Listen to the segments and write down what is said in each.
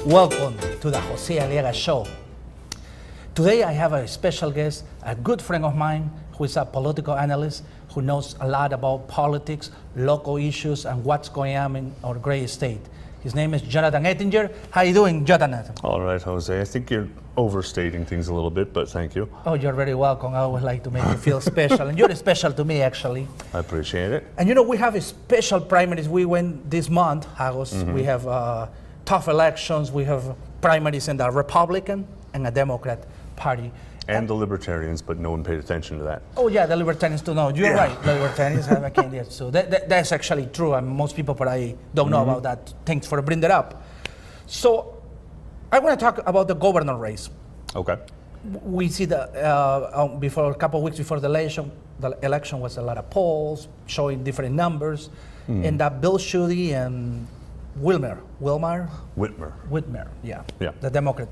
Welcome to the Jose Aliaga Show. Today I have a special guest, a good friend of mine who is a political analyst who knows a lot about politics, local issues, and what's going on in our great state. His name is Jonathan Ettinger. How are you doing, Jonathan? All right, Jose. I think you're overstating things a little bit, but thank you. Oh, you're very welcome. I always like to make you feel special, and you're special to me, actually. I appreciate it. And you know, we have a special primaries. We went this month, August. We have tough elections. We have primaries in the Republican and the Democrat Party. And the Libertarians, but no one paid attention to that. Oh yeah, the Libertarians too. No, you're right. The Libertarians have a candidate, so that's actually true. And most people probably don't know about that. Thanks for bringing that up. So I want to talk about the governor race. Okay. We see the before a couple of weeks before the election was a lot of polls showing different numbers, and that Bill Schuette and Whitmer, yeah, the Democrat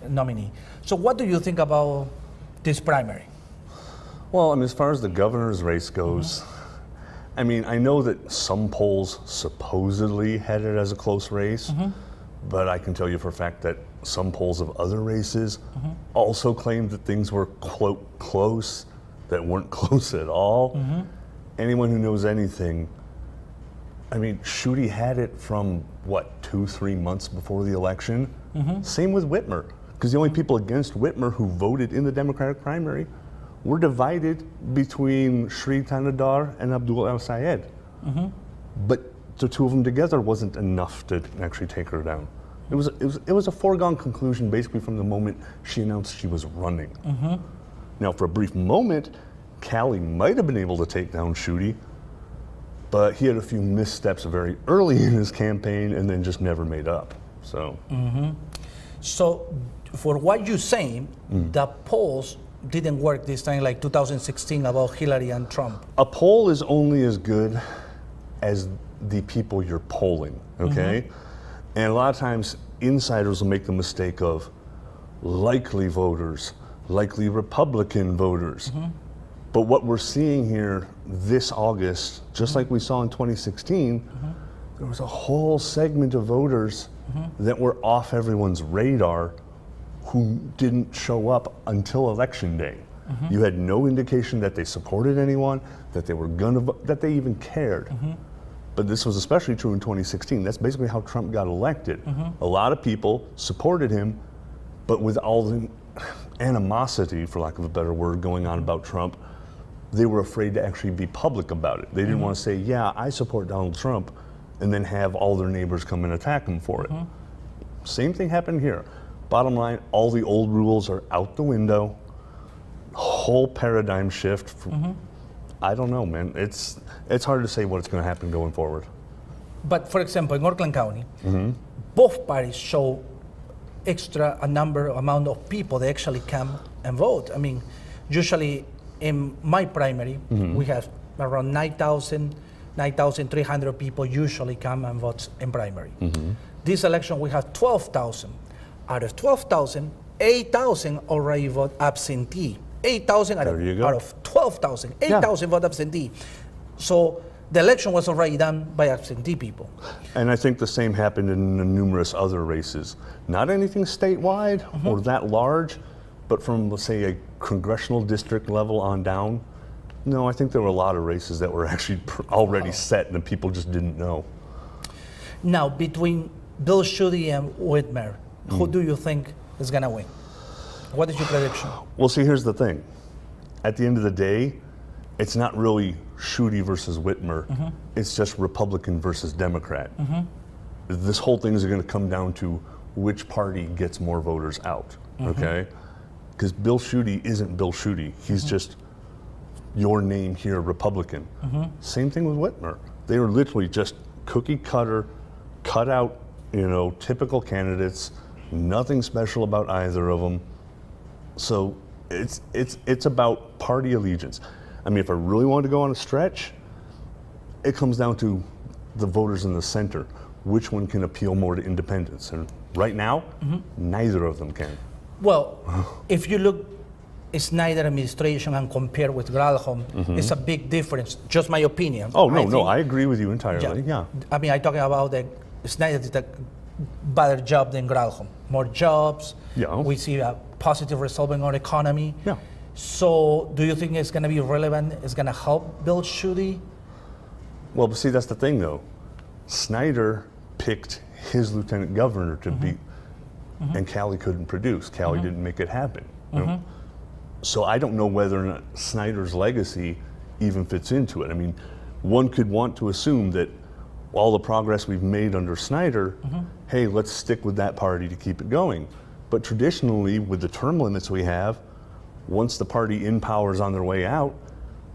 nominee. So what do you think about this primary? Well, I mean, as far as the governor's race goes, I mean, I know that some polls supposedly had it as a close race, but I can tell you for a fact that some polls of other races also claimed that things were, quote, close, that weren't close at all. Anyone who knows anything, I mean, Schuette had it from, what, 2-3 months before the election? Same with Whitmer, because the only people against Whitmer who voted in the Democratic primary were divided between Sri Tanadar and Abdul El-Sayed. But the two of them together wasn't enough to actually take her down. It was a foregone conclusion basically from the moment she announced she was running. Now, for a brief moment, Callie might have been able to take down Schuette, but he had a few missteps very early in his campaign and then just never made up. So, So for what you're saying, the polls didn't work this time, like 2016 about Hillary and Trump. a poll is only as good as the people you're polling, okay? And a lot of times insiders will make the mistake of likely voters, likely Republican voters. But what we're seeing here this August, just like we saw in 2016, there was a whole segment of voters that were off everyone's radar who didn't show up until election day. You had no indication that they supported anyone, that they were gonna vote, that they even cared. But this was especially true in 2016. That's basically how Trump got elected. A lot of people supported him, but with all the animosity, for lack of a better word, going on about Trump, they were afraid to actually be public about it. They didn't want to say, yeah, I support Donald Trump, and then have all their neighbors come and attack him for it. Same thing happened here. Bottom line, all the old rules are out the window. Whole paradigm shift. I don't know, man. It's hard to say what's going to happen going forward. But for example, in Oakland County, both parties show amount of people that actually come and vote. I mean, usually in my primary, we have around 9,300 people usually come and vote in primary. This election, we have 12,000. Out of 12,000, 8,000 already vote absentee. 8,000 out of 12,000, 8,000 vote absentee. So the election was already done by absentee people. And I think the same happened in numerous other races. Not anything statewide or that large, but from, let's say, a congressional district level on down. No, I think there were a lot of races that were actually already set and people just didn't know. Now, between Bill Schuette and Whitmer, who do you think is going to win? What is your prediction? Well, see, here's the thing. At the end of the day, it's not really Schuette versus Whitmer. It's just Republican versus Democrat. This whole thing is going to come down to which party gets more voters out, okay? Because Bill Schuette isn't Bill Schuette. He's just your name here, Republican. Same thing with Whitmer. They were literally just cookie cutter, cut out, typical candidates. Nothing special about either of them. So it's about party allegiance. I mean, if I really wanted to go on a stretch, it comes down to the voters in the center. Which one can appeal more to independents? And right now, neither of them can. Well, if you look, Snyder administration and compare with Granholm, it's a big difference. Just my opinion. Oh, no, I agree with you entirely, yeah. I mean, I'm talking about the Snyder did a better job than Granholm. More jobs. Yeah. We see a positive result in our economy. Yeah. So do you think it's going to be relevant? It's going to help Bill Schuette? Well, but see, that's the thing, though. Snyder picked his lieutenant governor to beat, and Cali couldn't produce. Cali didn't make it happen. You know? So I don't know whether or not Snyder's legacy even fits into it. I mean, one could want to assume that all the progress we've made under Snyder, hey, let's stick with that party to keep it going. But traditionally, with the term limits we have, once the party in power is on their way out,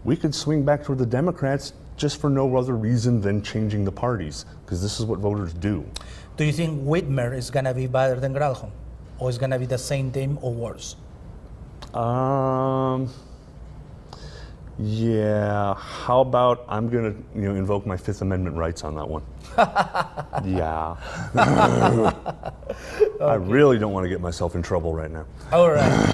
we could swing back toward the Democrats just for no other reason than changing the parties, because this is what voters do. Do you think Whitmer is going to be better than Granholm? Or is going to be the same team or worse? Yeah, how about I'm going to invoke my Fifth Amendment rights on that one. Yeah. I really don't want to get myself in trouble right now. All right.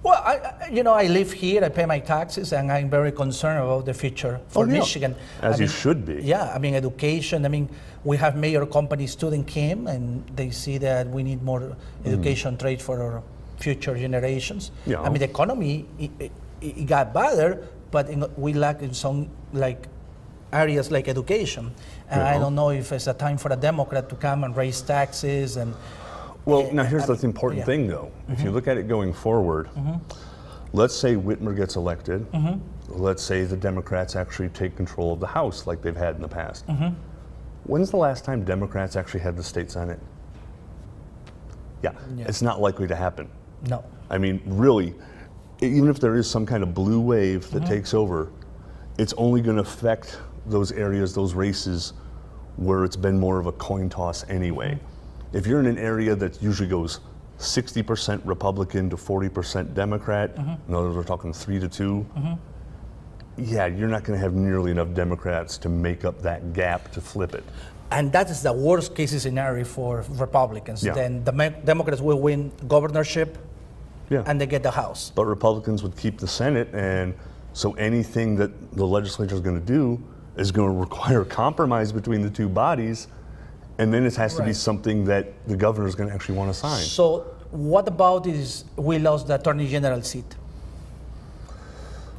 Well, I live here, I pay my taxes, and I'm very concerned about the future for Michigan. As you should be. Yeah, I mean, education. I mean, we have major company student came, and they see that we need more education trade for our future generations. Yeah. I mean, the economy, it got better, but we lack in some areas like education. And I don't know if it's a time for a Democrat to come and raise taxes and. Well, now here's the important thing, though. If you look at it going forward, let's say Whitmer gets elected. Let's say the Democrats actually take control of the House like they've had in the past. When's the last time Democrats actually had the state Senate? Yeah, it's not likely to happen. No. I mean, really, even if there is some kind of blue wave that takes over, it's only going to affect those areas, those races, where it's been more of a coin toss anyway. If you're in an area that usually goes 60% Republican to 40% Democrat, in other words, we're talking 3-2, yeah, you're not going to have nearly enough Democrats to make up that gap to flip it. And that is the worst case scenario for Republicans. Yeah. Then the Democrats will win governorship and they get the House. But Republicans would keep the Senate, and so anything that the legislature is going to do is going to require compromise between the two bodies. And then it has to be something that the governor is going to actually want to sign. So what about is we lost the Attorney General seat?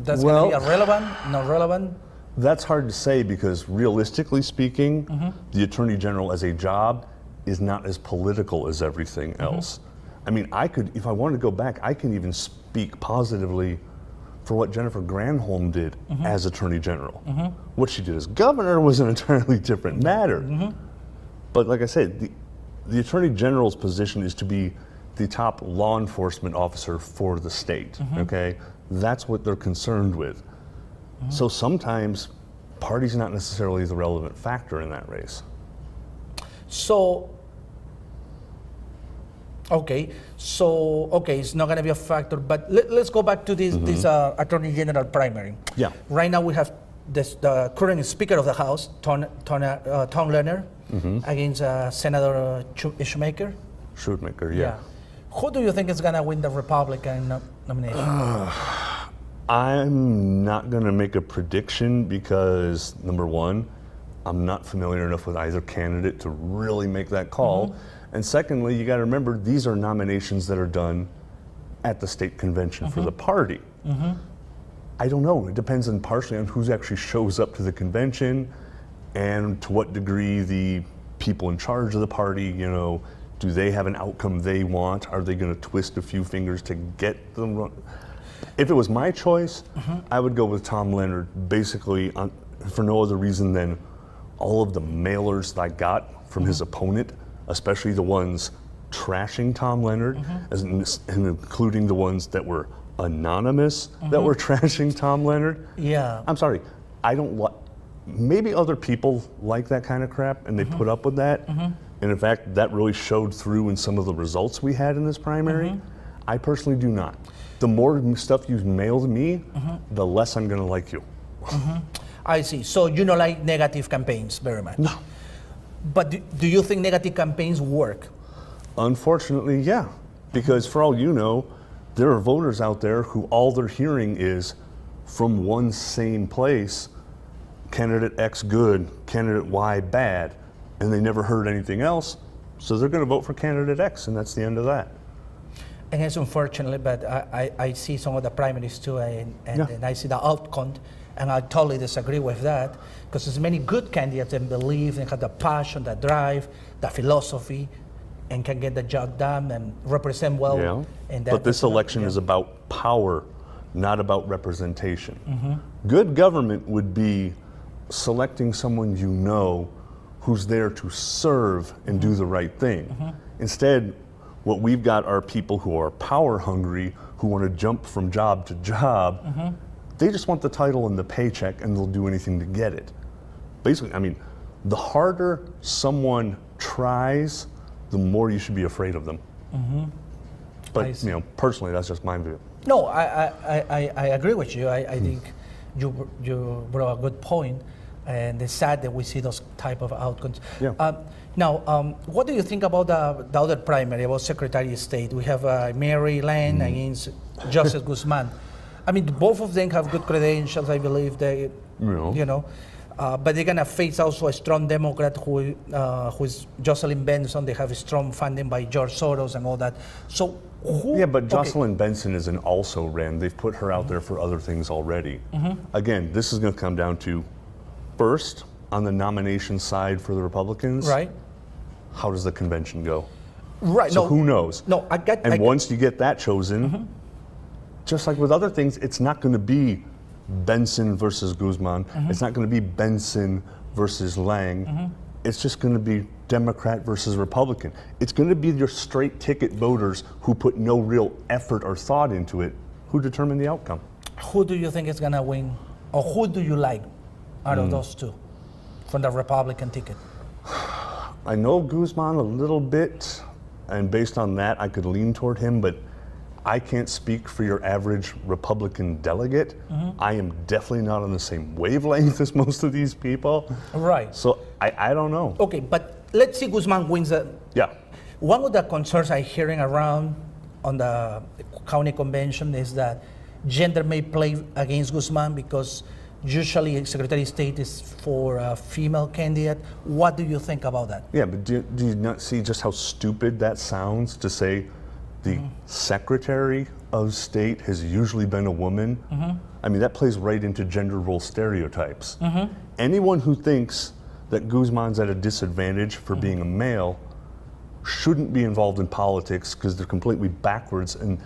That's going to be irrelevant, not relevant? That's hard to say because realistically speaking, the Attorney General as a job is not as political as everything else. I mean, I could, if I wanted to go back, I can even speak positively for what Jennifer Granholm did as Attorney General. What she did as governor was an entirely different matter. But like I said, the Attorney General's position is to be the top law enforcement officer for the state, okay? That's what they're concerned with. So sometimes party's not necessarily the relevant factor in that race. So, it's not going to be a factor, but let's go back to this Attorney General primary. Yeah. Right now we have the current Speaker of the House, Tom Lerner, against Senator Shoemaker. Shoemaker, yeah. Who do you think is going to win the Republican nomination? I'm not going to make a prediction because, number one, I'm not familiar enough with either candidate to really make that call. And secondly, you got to remember, these are nominations that are done at the state convention for the party. I don't know. It depends partially on who actually shows up to the convention and to what degree the people in charge of the party, do they have an outcome they want? Are they going to twist a few fingers to get them? If it was my choice, I would go with Tom Leonard, basically for no other reason than all of the mailers that I got from his opponent, especially the ones trashing Tom Leonard, and including the ones that were anonymous that were trashing Tom Leonard. Yeah. I'm sorry, I don't like, maybe other people like that kind of crap and they put up with that. And in fact, that really showed through in some of the results we had in this primary. I personally do not. The more stuff you mail to me, the less I'm going to like you. I see. So you don't like negative campaigns very much? No. But do you think negative campaigns work? Unfortunately, yeah. Because for all you know, there are voters out there who all they're hearing is from one same place, candidate X good, candidate Y bad, and they never heard anything else. So they're going to vote for candidate X, and that's the end of that. And it's unfortunately, but I see some of the primaries too, and I see the outcome, and I totally disagree with that, because there's many good candidates that believe and have the passion, the drive, the philosophy, and can get the job done and represent well. Yeah. And But this election is about power, not about representation. Good government would be selecting someone you know who's there to serve and do the right thing. Instead, what we've got are people who are power hungry, who want to jump from job to job. They just want the title and the paycheck, and they'll do anything to get it. Basically, I mean, the harder someone tries, the more you should be afraid of them. But you know, personally, that's just my view. No, I agree with you. I think you brought a good point, and it's sad that we see those type of outcomes. Yeah. Now, what do you think about the other primary, about Secretary of State? We have Mary Lane against Joseph Guzman. I mean, both of them have good credentials, I believe. They, you know, but they're gonna face also a strong Democrat who is Jocelyn Benson. They have a strong funding by George Soros and all that. So who? Yeah, but Jocelyn Benson is an also-ran. They've put her out there for other things already. Again, this is going to come down to, first, on the nomination side for the Republicans, Right. how does the convention go? Right. So no, who knows? No, I get. And once you get that chosen, just like with other things, it's not going to be Benson versus Guzman. It's not going to be Benson versus Lang. It's just going to be Democrat versus Republican. It's going to be your straight ticket voters who put no real effort or thought into it who determine the outcome. Who do you think is gonna win, or who do you like out of those two from the Republican ticket? I know Guzman a little bit, and based on that, I could lean toward him, but I can't speak for your average Republican delegate. I am definitely not on the same wavelength as most of these people. Right. So I don't know. Okay, but let's see Guzman wins the. Yeah. One of the concerns I'm hearing around on the county convention is that gender may play against Guzman, because usually Secretary of State is for a female candidate. What do you think about that? Yeah, but do you not see just how stupid that sounds to say the Secretary of State has usually been a woman? I mean, that plays right into gender role stereotypes. Anyone who thinks that Guzman's at a disadvantage for being a male shouldn't be involved in politics, because they're completely backwards. And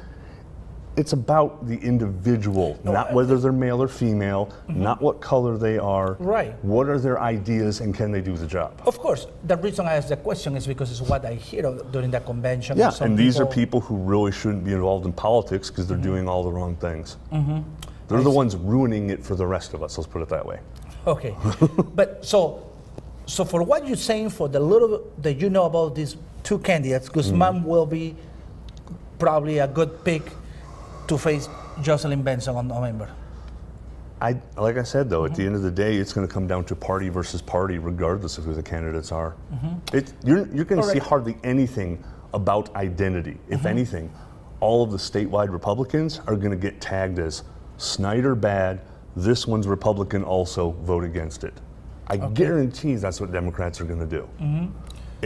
it's about the individual, not whether they're male or female, not what color they are. Right. What are their ideas, and can they do the job? Of course, the reason I ask the question is because it's what I hear during the convention. Yeah, Some and these are people who really shouldn't be involved in politics because they're doing all the wrong things. They're the ones ruining it for the rest of us, let's put it that way. Okay, but so for what you're saying, for the little that you know about these two candidates, Guzman will be probably a good pick to face Jocelyn Benson on November. Like I said, though, at the end of the day, it's going to come down to party versus party, regardless of who the candidates are. You're going to see hardly anything about identity. If anything, all of the statewide Republicans are going to get tagged as Snyder bad, this one's Republican also, vote against it. I guarantee that's what Democrats are going to do.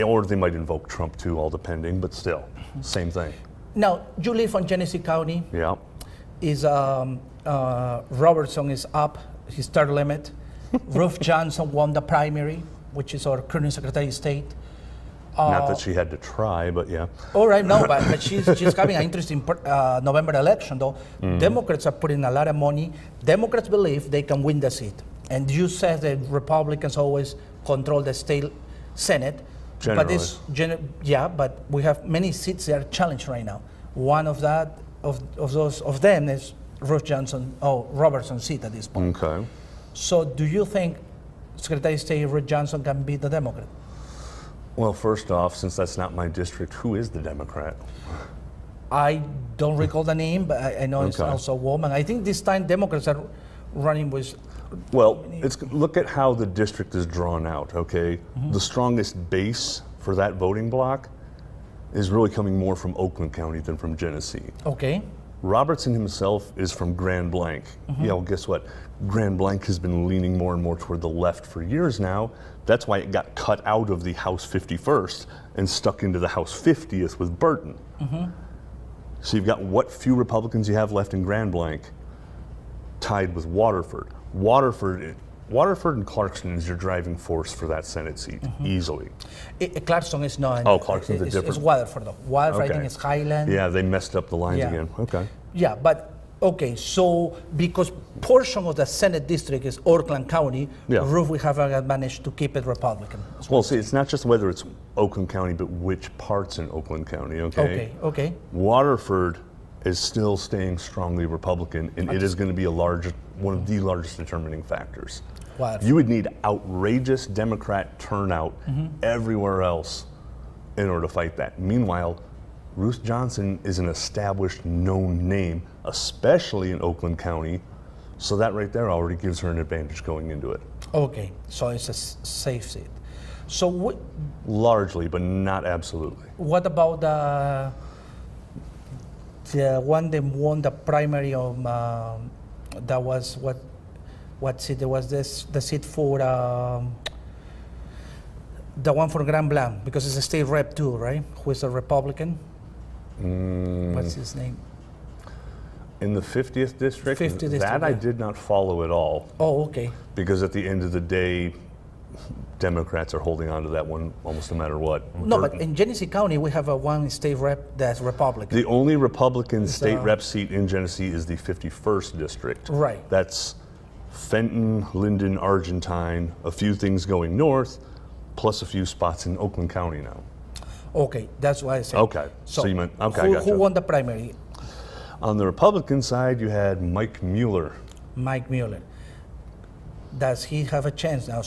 Or they might invoke Trump too, all depending, but still, same thing. Now, you live in Genesee County. Yeah. Is Robertson is up his term limit. Ruth Johnson won the primary, which is our current Secretary of State. Not that she had to try, but yeah. All right, no, but she's having an interesting November election, though. Democrats are putting a lot of money. Democrats believe they can win the seat. And you said that Republicans always control the state Senate. Generally. But but we have many seats that are challenged right now. One of them is Robertson's seat at this point. Okay. So do you think Secretary of State Ruth Johnson can beat the Democrat? Well, first off, since that's not my district, who is the Democrat? I don't recall the name, but I know it's also a woman. I think this time Democrats are running with. Well, look at how the district is drawn out, okay? The strongest base for that voting block is really coming more from Oakland County than from Genesee. Okay. Robertson himself is from Grand Blanc. Yeah, well, guess what? Grand Blanc has been leaning more and more toward the left for years now. That's why it got cut out of the House 51st and stuck into the House 50th with Burton. So you've got what few Republicans you have left in Grand Blanc tied with Waterford. Waterford and Clarkston is your driving force for that Senate seat, easily. Clarkson is not. Oh, Clarkson's a different. It's Waterford, though. Waterford, I think, is Highland. Yeah, they messed up the lines Yeah. again. Okay. Yeah, but okay, so because portion of the Senate district is Oakland County, Yeah. Ruth will have an advantage to keep it Republican. Well, see, it's not just whether it's Oakland County, but which parts in Oakland County, okay? Okay. Waterford is still staying strongly Republican, and it is going to be one of the largest determining factors. Waterford. You would need outrageous Democrat turnout everywhere else in order to fight that. Meanwhile, Ruth Johnson is an established, known name, especially in Oakland County, so that right there already gives her an advantage going into it. Okay, so it's a safe seat. So Largely, but not absolutely. what about the one that won the primary of that was what seat? There was the seat for the one for Grand Blanc, because it's a state rep too, right? Who is a Republican? What's his name? In the 50th district, 50th district, that I yeah. did not follow at all, Oh, okay. because at the end of the day, Democrats are holding on to that one almost no matter what. No, but in Genesee County, we have a one state rep that's Republican. The only Republican state rep seat in Genesee is the 51st district. Right. That's Fenton, Linden, Argentine, a few things going north, plus a few spots in Oakland County now. Okay, that's why I said. Okay, so you meant, okay, I gotcha. Who won the primary? On the Republican side, you had Mike Mueller. Mike Mueller. Does he have a chance now?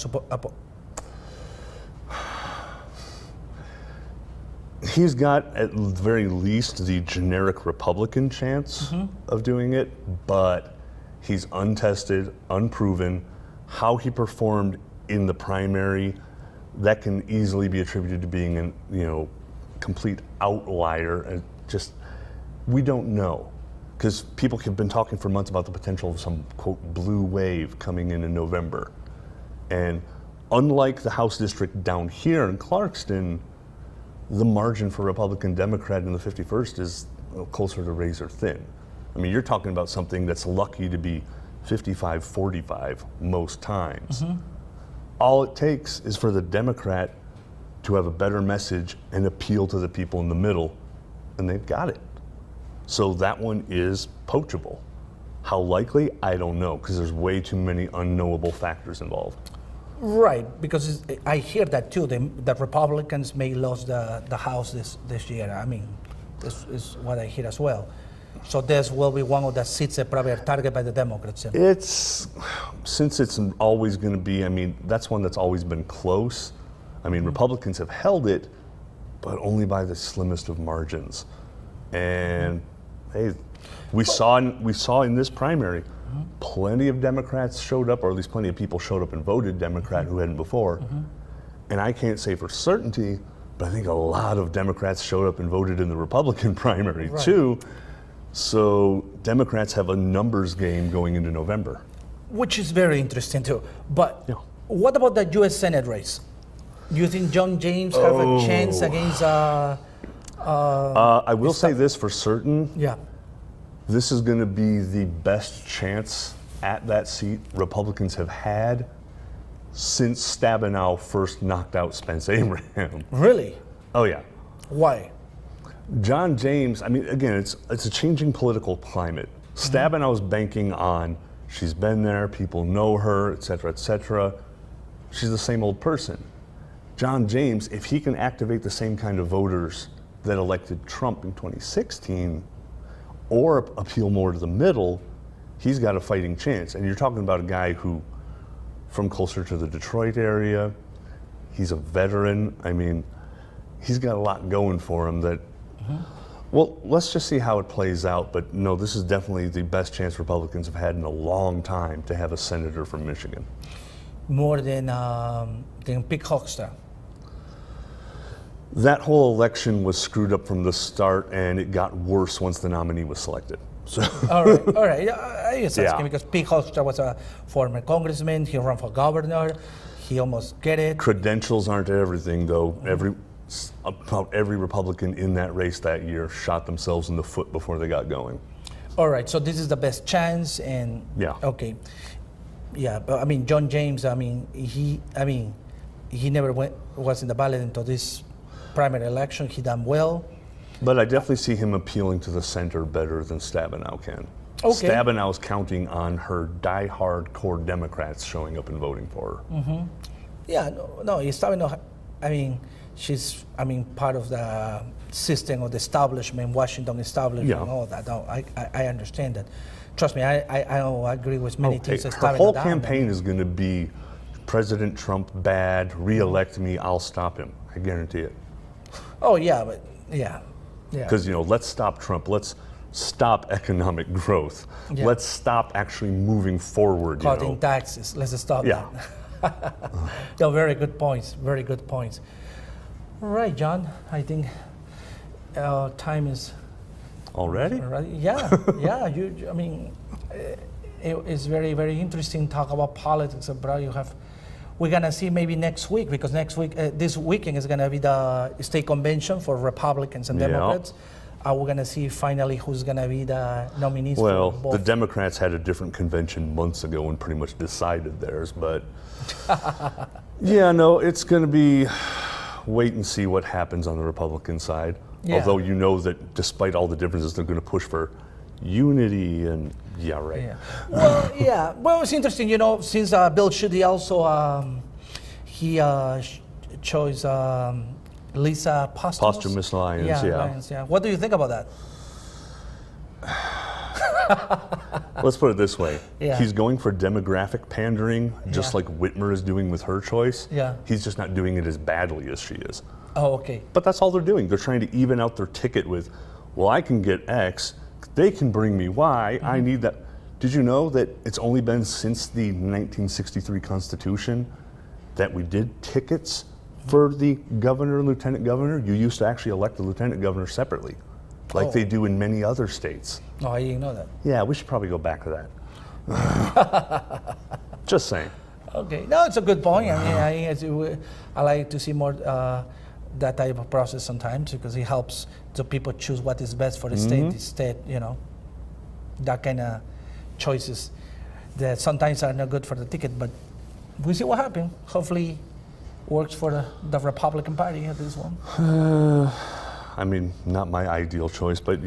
He's got at the very least the generic Republican chance of doing it, but he's untested, unproven. How he performed in the primary, that can easily be attributed to being an complete outlier, and just we don't know, because people have been talking for months about the potential of some quote blue wave coming in November, and unlike the House district down here in Clarkston, the margin for Republican Democrat in the 51st is closer to razor thin. I mean, you're talking about something that's lucky to be 55-45 most times. All it takes is for the Democrat to have a better message and appeal to the people in the middle, and they've got it. So that one is poachable. How likely? I don't know, because there's way too many unknowable factors involved. Right, because I hear that too. The Republicans may lose the House this year. I mean, this is what I hear as well. So this will be one of the seats that probably are targeted by the Democrats. Since it's always going to be, I mean, that's one that's always been close. I mean, Republicans have held it, but only by the slimmest of margins. And hey, we saw in this primary, plenty of Democrats showed up, or at least plenty of people showed up and voted Democrat who hadn't before. And I can't say for certainty, but I think a lot of Democrats showed up and voted in the Republican primary too. So Democrats have a numbers game going into November. Which is very interesting too. But what about the U.S. Senate race? Do you think John James have a chance against? I will say this for certain. Yeah. This is going to be the best chance at that seat Republicans have had since Stabenow first knocked out Spence Abraham. Really? Oh yeah. Why? John James, I mean, again, it's a changing political climate. Stabenow's banking on, she's been there, people know her, et cetera, et cetera. She's the same old person. John James, if he can activate the same kind of voters that elected Trump in 2016, or appeal more to the middle, he's got a fighting chance. And you're talking about a guy who, from closer to the Detroit area, he's a veteran. I mean, he's got a lot going for him that, well, let's just see how it plays out. But no, this is definitely the best chance Republicans have had in a long time to have a senator from Michigan. More than Pete Hoekstra. That whole election was screwed up from the start, and it got worse once the nominee was selected. So All right. Yeah, I was asking Yeah. because Pete Hoekstra was a former congressman. He ran for governor. He almost get it. credentials aren't everything, though. About every Republican in that race that year shot themselves in the foot before they got going. All right. So this is the best chance, and Yeah. okay, yeah. But I mean, John James. He never was in the ballot until this primary election. He done well. But I definitely see him appealing to the center better than Stabenow can. Okay. Stabenow's counting on her die-hard core Democrats showing up and voting for her. Yeah, no, he's starting to. She's part of the system of the establishment, Washington establishment, Yeah. and all that. No, I understand that. Trust me, I agree with many things. that Her Stabenow whole done. campaign is going to be President Trump bad, re-elect me, I'll stop him. I guarantee it. Oh yeah, but yeah. Because, let's stop Trump. Let's stop economic growth. Yeah. Let's stop actually moving forward. Cutting taxes. Let's stop Yeah. that. No, very good points. Very good points. All right, John. I think time is Already? right. Yeah, yeah. It's very, very interesting talk about politics, bro. We're gonna see maybe next week because next week, this weekend is gonna be the state convention for Republicans and Yeah. Democrats. We're gonna see finally who's gonna be the nominees Well, for both. the Democrats had a different convention months ago and pretty much decided theirs, but yeah, no, it's going to be wait and see what happens on the Republican side. Yeah. Although you know that despite all the differences, they're going to push for unity and right. Yeah. Well, yeah. Well, it's interesting, since Bill Schuette also he chose Lisa Posthumous Lyons, yeah. Lyons, yeah. What do you think about that? Let's put it this way. Yeah. He's going for demographic pandering, just Yeah. like Whitmer is doing with her choice. Yeah. He's just not doing it as badly as she is. Oh, okay. But that's all they're doing. They're trying to even out their ticket with, well, I can get X, they can bring me Y, I need that. Did you know that it's only been since the 1963 Constitution that we did tickets for the governor and lieutenant governor? You used to actually elect the lieutenant governor separately, like they do in many other states. No, I didn't know that. Yeah, we should probably go back to that. Just saying. Okay. No, it's a good point. I like to see more that type of process sometimes because it helps the people choose what is best for the state instead, that kind of choices that sometimes are not good for the ticket, but we'll see what happens. Hopefully works for the Republican Party at this one. Not my ideal choice, but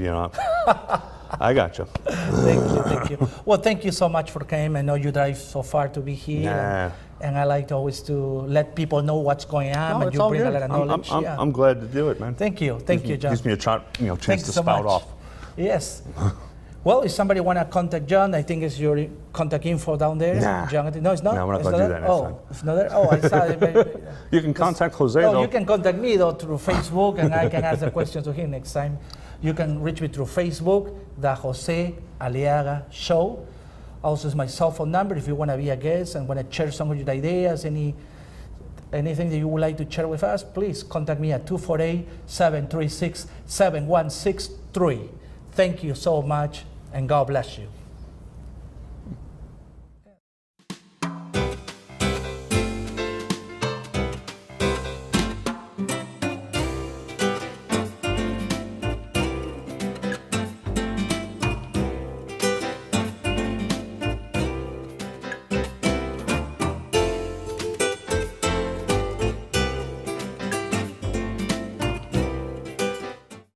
I gotcha. Thank you. Well, thank you so much for coming. I know you drive so far to be here. And I like to always to let people know what's going on, and you bring a lot of knowledge. I'm glad to do it, man. Thank you, John. Gives me a chance Thanks to so spout much. off. Yes. Well, if somebody want to contact John, I think it's your contact info down there. Nah. John, no, it's not. No, we're not It's going to do that next time. It's not there. Oh, I saw it. You can contact Jose, No, though. you can contact me though through Facebook, and I can ask the questions to him next time. You can reach me through Facebook, the Jose Aliaga Show. Also, is my cell phone number if you want to be a guest and want to share some of your ideas, anything that you would like to share with us, please contact me at 248-736-7163. Thank you so much, and God bless you.